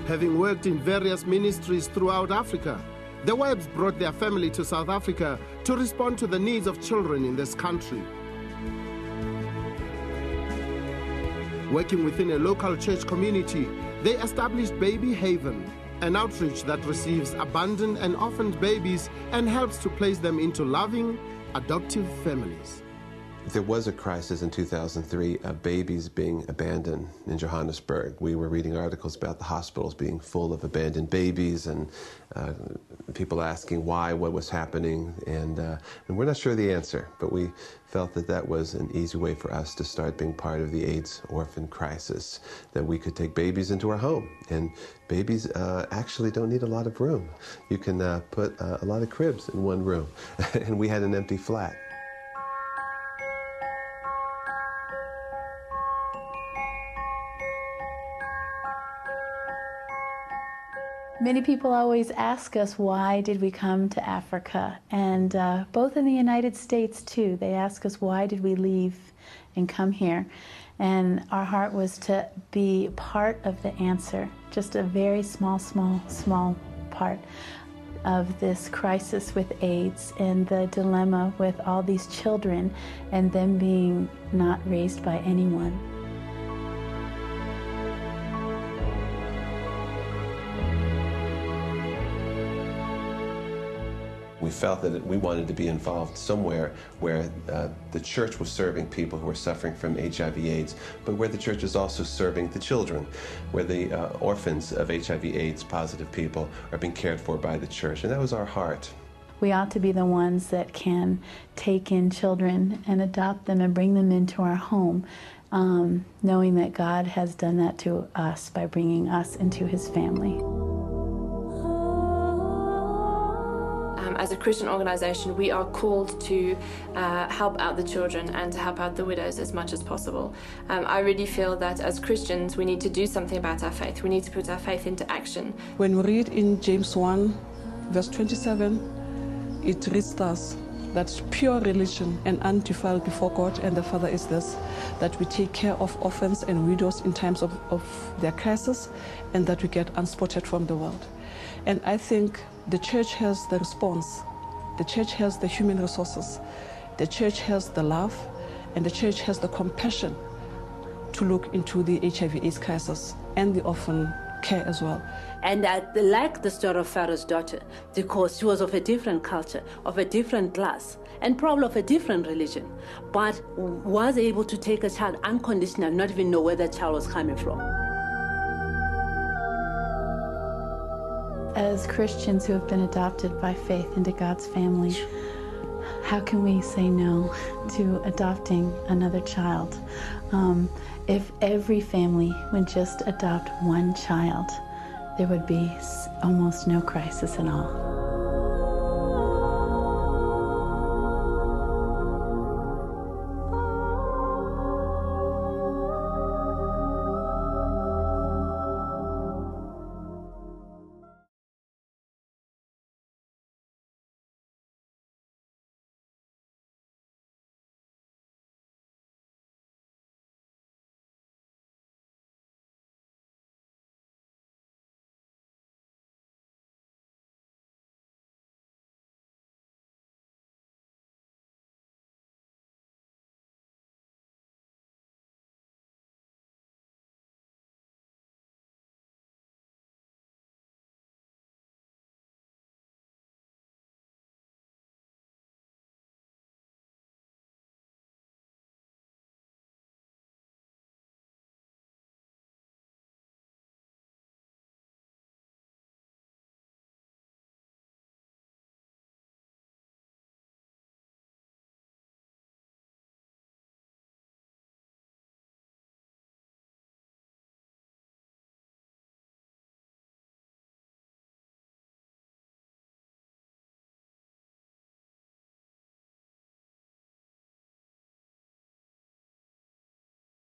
Having worked in various ministries throughout Africa, the Webbs brought their family to South Africa to respond to the needs of children in this country. Working within a local church community, they established Baby Haven, an outreach that receives abandoned and orphaned babies and helps to place them into loving, adoptive families. There was a crisis in 2003 of babies being abandoned in Johannesburg. We were reading articles about the hospitals being full of abandoned babies and people asking why, what was happening, and we're not sure the answer, but we felt that that was an easy way for us to start being part of the AIDS orphan crisis, that we could take babies into our home. And babies actually don't need a lot of room. You can put a lot of cribs in one room, and we had an empty flat. Many people always ask us, why did we come to Africa? And both in the United States, too, they ask us, why did we leave and come here? And our heart was to be part of the answer, just a very small part of this crisis with AIDS and the dilemma with all these children and them being not raised by anyone. We felt that we wanted to be involved somewhere where the church was serving people who are suffering from HIV/AIDS, but where the church is also serving the children, where the orphans of HIV/AIDS positive people are being cared for by the church, and that was our heart. We ought to be the ones that can take in children and adopt them and bring them into our home, knowing that God has done that to us by bringing us into His family. As a Christian organization, we are called to help out the children and to help out the widows as much as possible. I really feel that as Christians, we need to do something about our faith. We need to put our faith into action. When we read in James 1, verse 27, it reads us that pure religion and undefiled before God and the Father is this, that we take care of orphans and widows in times of their crisis, and that we get unspotted from the world. And I think the church has the response. The church has the human resources. The church has the love, and the church has the compassion to look into the HIV/AIDS crisis and the orphan care as well. And I like the story of Pharaoh's daughter because she was of a different culture, of a different class, and probably of a different religion, but was able to take a child unconditionally, not even know where that child was coming from. As Christians who have been adopted by faith into God's family, how can we say no to adopting another child? If every family would just adopt one child, there would be almost no crisis at all.